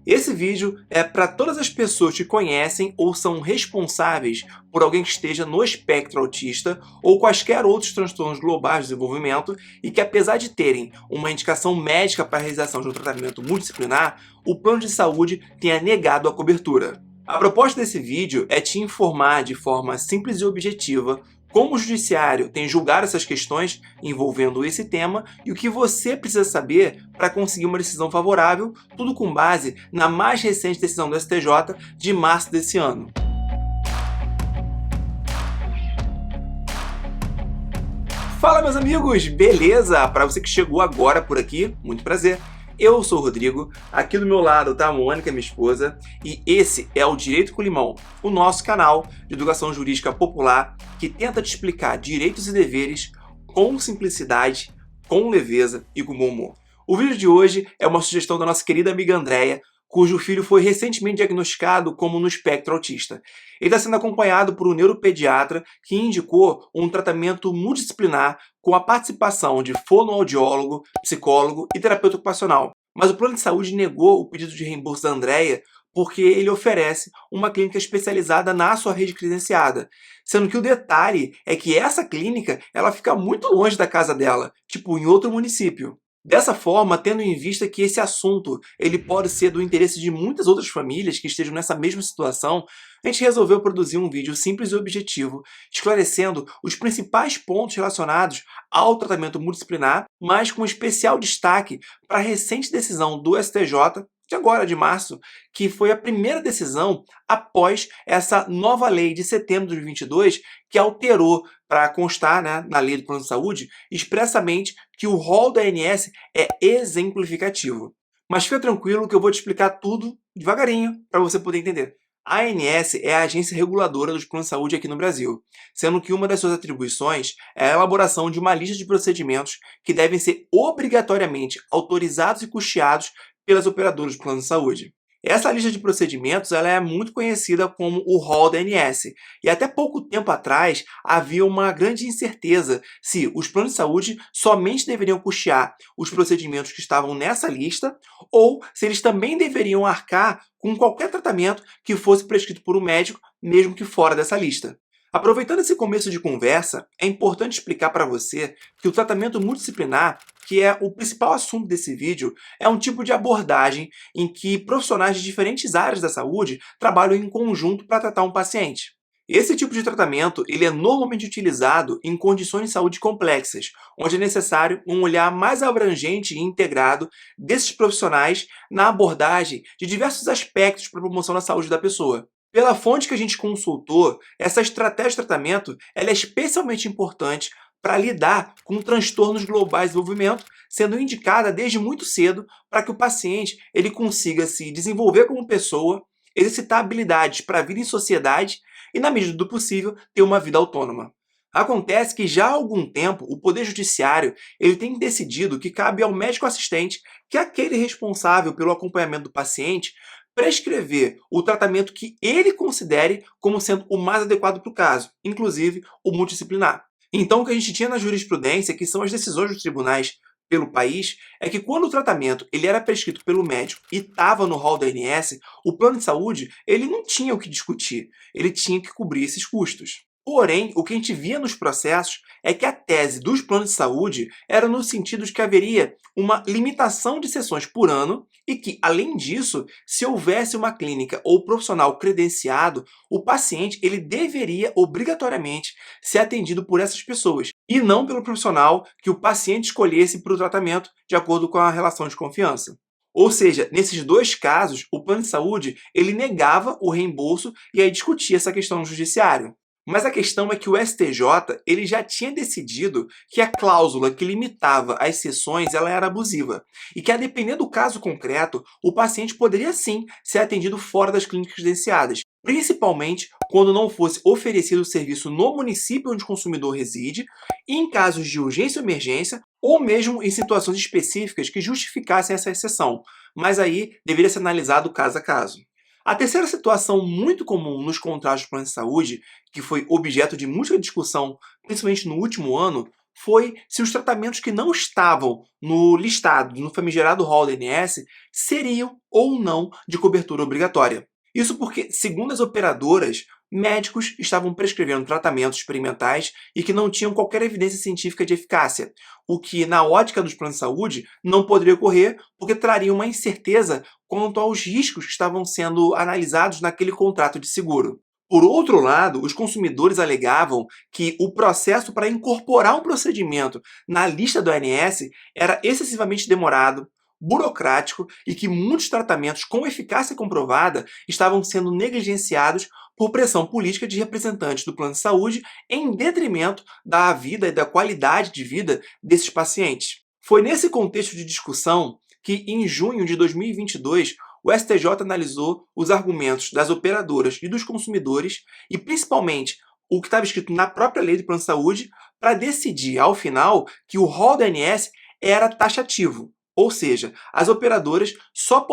Esse vídeo é para todas as pessoas que conhecem ou são responsáveis por alguém que esteja no espectro autista ou quaisquer outros transtornos globais de desenvolvimento e que, apesar de terem uma indicação médica para a realização de um tratamento multidisciplinar, o plano de saúde tenha negado a cobertura. A proposta desse vídeo é te informar de forma simples e objetiva como o judiciário tem julgado essas questões envolvendo esse tema e o que você precisa saber para conseguir uma decisão favorável, tudo com base na mais recente decisão do STJ de março desse ano. Fala, meus amigos, beleza? Para você que chegou agora por aqui, muito prazer. Eu sou o Rodrigo, aqui do meu lado está a Mônica, minha esposa, e esse é o Direito com Limão, o nosso canal de educação jurídica popular que tenta te explicar direitos e deveres com simplicidade, com leveza e com bom humor. O vídeo de hoje é uma sugestão da nossa querida amiga Andréia, cujo filho foi recentemente diagnosticado como no espectro autista. Ele está sendo acompanhado por um neuropediatra que indicou um tratamento multidisciplinar com a participação de fonoaudiólogo, psicólogo e terapeuta ocupacional. Mas o plano de saúde negou o pedido de reembolso da Andréia porque ele oferece uma clínica especializada na sua rede credenciada. Sendo que o detalhe é que essa clínica ela fica muito longe da casa dela, tipo em outro município. Dessa forma, tendo em vista que esse assunto ele pode ser do interesse de muitas outras famílias que estejam nessa mesma situação, a gente resolveu produzir um vídeo simples e objetivo, esclarecendo os principais pontos relacionados ao tratamento multidisciplinar, mas com especial destaque para a recente decisão do STJ, de agora de março, que foi a primeira decisão após essa nova lei de setembro de 2022, que alterou para constar, na lei do plano de saúde, expressamente que o rol da ANS é exemplificativo. Mas fica tranquilo que eu vou te explicar tudo devagarinho para você poder entender. A ANS é a agência reguladora dos planos de saúde aqui no Brasil, sendo que uma das suas atribuições é a elaboração de uma lista de procedimentos que devem ser obrigatoriamente autorizados e custeados pelas operadoras de plano de saúde. Essa lista de procedimentos ela é muito conhecida como o rol da ANS, e até pouco tempo atrás havia uma grande incerteza se os planos de saúde somente deveriam custear os procedimentos que estavam nessa lista ou se eles também deveriam arcar com qualquer tratamento que fosse prescrito por um médico, mesmo que fora dessa lista. Aproveitando esse começo de conversa, é importante explicar para você que o tratamento multidisciplinar, que é o principal assunto desse vídeo, é um tipo de abordagem em que profissionais de diferentes áreas da saúde trabalham em conjunto para tratar um paciente. Esse tipo de tratamento ele é normalmente utilizado em condições de saúde complexas, onde é necessário um olhar mais abrangente e integrado desses profissionais na abordagem de diversos aspectos para a promoção da saúde da pessoa. Pela fonte que a gente consultou, essa estratégia de tratamento ela é especialmente importante para lidar com transtornos globais de desenvolvimento, sendo indicada desde muito cedo para que o paciente ele consiga se desenvolver como pessoa, exercitar habilidades para a vida em sociedade e, na medida do possível, ter uma vida autônoma. Acontece que já há algum tempo o Poder Judiciário ele tem decidido que cabe ao médico assistente, que é aquele responsável pelo acompanhamento do paciente, prescrever o tratamento que ele considere como sendo o mais adequado para o caso, inclusive o multidisciplinar. Então, o que a gente tinha na jurisprudência, que são as decisões dos tribunais pelo país, é que quando o tratamento ele era prescrito pelo médico e estava no rol da ANS, o plano de saúde ele não tinha o que discutir, ele tinha que cobrir esses custos. Porém, o que a gente via nos processos é que a tese dos planos de saúde era no sentido de que haveria uma limitação de sessões por ano e que, além disso, se houvesse uma clínica ou profissional credenciado, o paciente ele deveria obrigatoriamente ser atendido por essas pessoas e não pelo profissional que o paciente escolhesse para o tratamento de acordo com a relação de confiança. Ou seja, nesses dois casos, o plano de saúde ele negava o reembolso e aí discutia essa questão no judiciário. Mas a questão é que o STJ ele já tinha decidido que a cláusula que limitava as sessões ela era abusiva e que, a depender do caso concreto, o paciente poderia sim ser atendido fora das clínicas credenciadas, principalmente quando não fosse oferecido o serviço no município onde o consumidor reside, e em casos de urgência ou emergência, ou mesmo em situações específicas que justificassem essa exceção, mas aí deveria ser analisado caso a caso. A terceira situação muito comum nos contratos de plano de saúde, que foi objeto de muita discussão, principalmente no último ano, foi se os tratamentos que não estavam no listado, no famigerado rol da ANS, seriam ou não de cobertura obrigatória. Isso porque, segundo as operadoras, médicos estavam prescrevendo tratamentos experimentais e que não tinham qualquer evidência científica de eficácia, o que, na ótica dos planos de saúde, não poderia ocorrer porque traria uma incerteza quanto aos riscos que estavam sendo analisados naquele contrato de seguro. Por outro lado, os consumidores alegavam que o processo para incorporar um procedimento na lista do ANS era excessivamente demorado, burocrático e que muitos tratamentos com eficácia comprovada estavam sendo negligenciados por pressão política de representantes do plano de saúde em detrimento da vida e da qualidade de vida desses pacientes. Foi nesse contexto de discussão que, em junho de 2022, o STJ analisou os argumentos das operadoras e dos consumidores e, principalmente, o que estava escrito na própria lei do plano de saúde para decidir, ao final, que o rol da ANS era taxativo. Ou seja, as operadoras só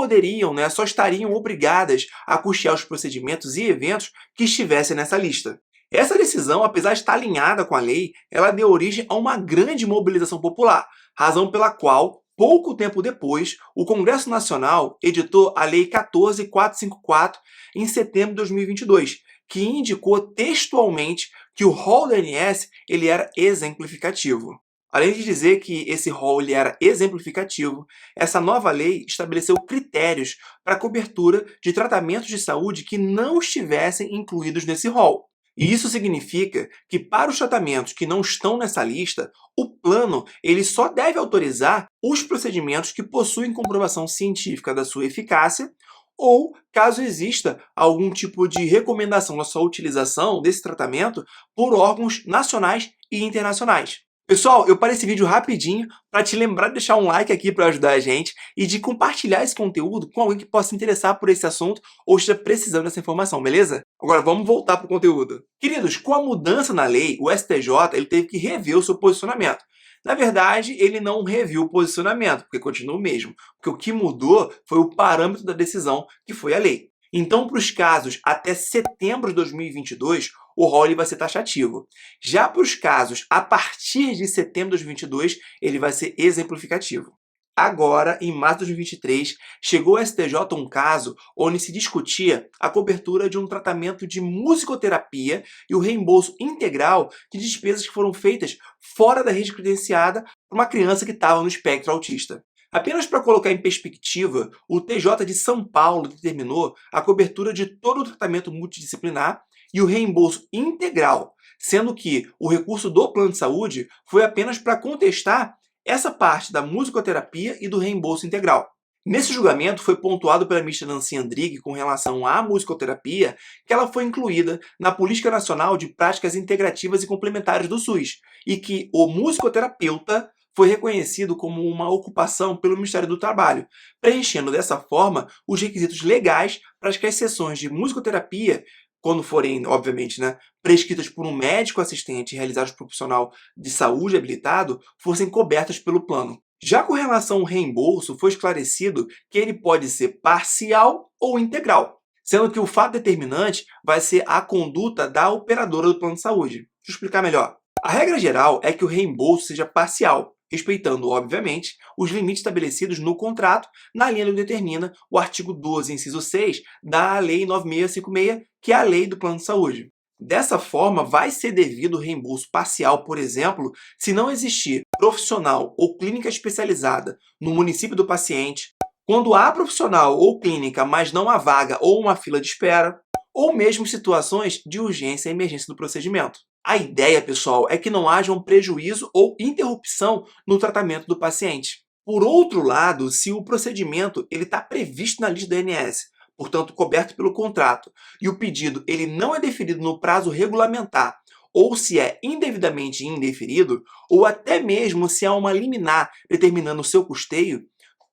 estariam obrigadas a custear os procedimentos e eventos que estivessem nessa lista. Essa decisão, apesar de estar alinhada com a lei, ela deu origem a uma grande mobilização popular, razão pela qual, pouco tempo depois, o Congresso Nacional editou a Lei 14.454 em setembro de 2022, que indicou textualmente que o rol da ANS ele era exemplificativo. Além de dizer que esse rol ele era exemplificativo, essa nova lei estabeleceu critérios para a cobertura de tratamentos de saúde que não estivessem incluídos nesse rol. E isso significa que, para os tratamentos que não estão nessa lista, o plano ele só deve autorizar os procedimentos que possuem comprovação científica da sua eficácia ou, caso exista algum tipo de recomendação da sua utilização desse tratamento por órgãos nacionais e internacionais. Pessoal, eu parei esse vídeo rapidinho para te lembrar de deixar um like aqui para ajudar a gente e de compartilhar esse conteúdo com alguém que possa se interessar por esse assunto ou esteja precisando dessa informação, beleza? Agora vamos voltar para o conteúdo. Queridos, com a mudança na lei, o STJ ele teve que rever o seu posicionamento. Na verdade, ele não reviu o posicionamento, porque continua o mesmo. Porque o que mudou foi o parâmetro da decisão, que foi a lei. Então, para os casos até setembro de 2022, o rol vai ser taxativo. Já para os casos a partir de setembro de 2022, ele vai ser exemplificativo. Agora, em março de 2023, chegou ao STJ um caso onde se discutia a cobertura de um tratamento de musicoterapia e o reembolso integral de despesas que foram feitas fora da rede credenciada para uma criança que estava no espectro autista. Apenas para colocar em perspectiva, o TJ de São Paulo determinou a cobertura de todo o tratamento multidisciplinar e o reembolso integral, sendo que o recurso do plano de saúde foi apenas para contestar essa parte da musicoterapia e do reembolso integral. Nesse julgamento foi pontuado pela ministra Nancy Andrighi com relação à musicoterapia que ela foi incluída na Política Nacional de Práticas Integrativas e Complementares do SUS e que o musicoterapeuta foi reconhecido como uma ocupação pelo Ministério do Trabalho, preenchendo dessa forma os requisitos legais para que as sessões de musicoterapia, quando forem, obviamente, prescritas por um médico assistente e realizadas por um profissional de saúde habilitado, fossem cobertas pelo plano. Já com relação ao reembolso, foi esclarecido que ele pode ser parcial ou integral, sendo que o fato determinante vai ser a conduta da operadora do plano de saúde. Deixa eu explicar melhor. A regra geral é que o reembolso seja parcial, respeitando, obviamente, os limites estabelecidos no contrato, na linha do que determina o artigo 12, inciso 6, da Lei 9656, que é a Lei do Plano de Saúde. Dessa forma, vai ser devido o reembolso parcial, por exemplo, se não existir profissional ou clínica especializada no município do paciente, quando há profissional ou clínica, mas não há vaga ou uma fila de espera, ou mesmo situações de urgência e emergência do procedimento. A ideia, pessoal, é que não haja um prejuízo ou interrupção no tratamento do paciente. Por outro lado, se o procedimento está previsto na lista da ANS, portanto coberto pelo contrato, e o pedido ele não é deferido no prazo regulamentar, ou se é indevidamente indeferido, ou até mesmo se há uma liminar determinando o seu custeio,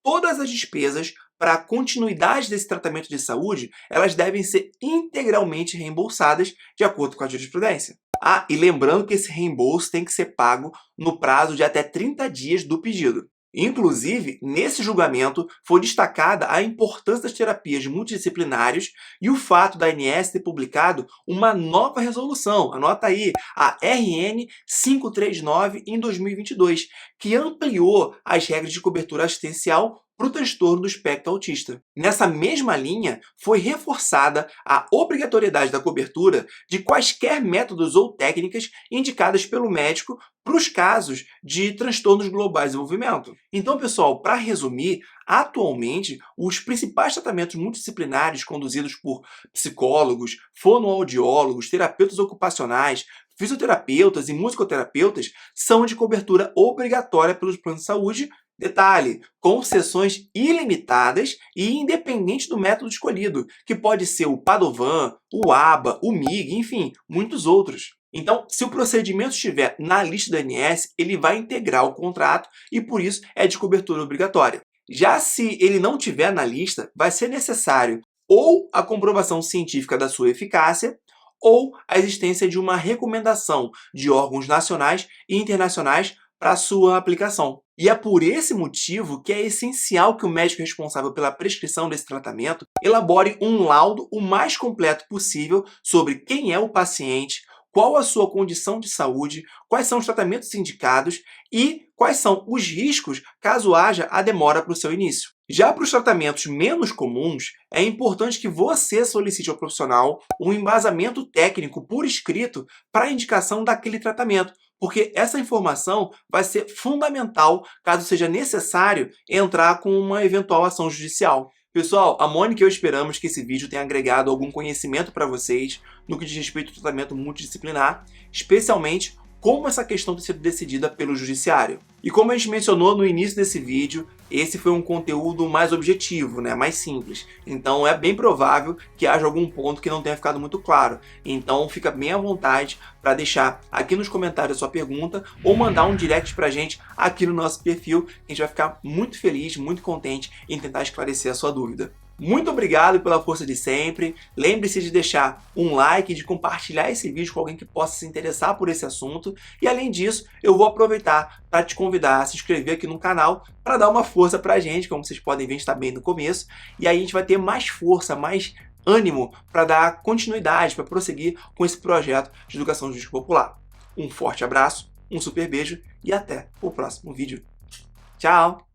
todas as despesas para a continuidade desse tratamento de saúde, elas devem ser integralmente reembolsadas de acordo com a jurisprudência. E lembrando que esse reembolso tem que ser pago no prazo de até 30 dias do pedido. Inclusive, nesse julgamento, foi destacada a importância das terapias multidisciplinares e o fato da ANS ter publicado uma nova resolução, anota aí, a RN 539 em 2022, que ampliou as regras de cobertura assistencial para o transtorno do espectro autista. Nessa mesma linha, foi reforçada a obrigatoriedade da cobertura de quaisquer métodos ou técnicas indicadas pelo médico para os casos de transtornos globais de desenvolvimento. Então, pessoal, para resumir, atualmente, os principais tratamentos multidisciplinares conduzidos por psicólogos, fonoaudiólogos, terapeutas ocupacionais, fisioterapeutas e musicoterapeutas são de cobertura obrigatória pelos planos de saúde. Detalhe, com sessões ilimitadas e independente do método escolhido, que pode ser o Padovan, o ABA, o MIG, enfim, muitos outros. Então, se o procedimento estiver na lista da ANS, ele vai integrar o contrato e, por isso, é de cobertura obrigatória. Já se ele não estiver na lista, vai ser necessário ou a comprovação científica da sua eficácia ou a existência de uma recomendação de órgãos nacionais e internacionais para sua aplicação. E é por esse motivo que é essencial que o médico responsável pela prescrição desse tratamento elabore um laudo o mais completo possível sobre quem é o paciente, qual a sua condição de saúde, quais são os tratamentos indicados e quais são os riscos caso haja a demora para o seu início. Já para os tratamentos menos comuns, é importante que você solicite ao profissional um embasamento técnico por escrito para a indicação daquele tratamento, porque essa informação vai ser fundamental caso seja necessário entrar com uma eventual ação judicial. Pessoal, a Mônica e eu esperamos que esse vídeo tenha agregado algum conhecimento para vocês no que diz respeito ao tratamento multidisciplinar, especialmente como essa questão tem sido decidida pelo judiciário. E como a gente mencionou no início desse vídeo, esse foi um conteúdo mais objetivo, mais simples. Então é bem provável que haja algum ponto que não tenha ficado muito claro. Então fica bem à vontade para deixar aqui nos comentários a sua pergunta ou mandar um direct pra gente aqui no nosso perfil. A gente vai ficar muito feliz, muito contente em tentar esclarecer a sua dúvida. Muito obrigado pela força de sempre. Lembre-se de deixar um like, de compartilhar esse vídeo com alguém que possa se interessar por esse assunto. E além disso, eu vou aproveitar para te convidar a se inscrever aqui no canal para dar uma força para a gente. Como vocês podem ver, a gente está bem no começo. E aí a gente vai ter mais força, mais ânimo para dar continuidade, para prosseguir com esse projeto de educação jurídica popular. Um forte abraço, um super beijo e até o próximo vídeo. Tchau!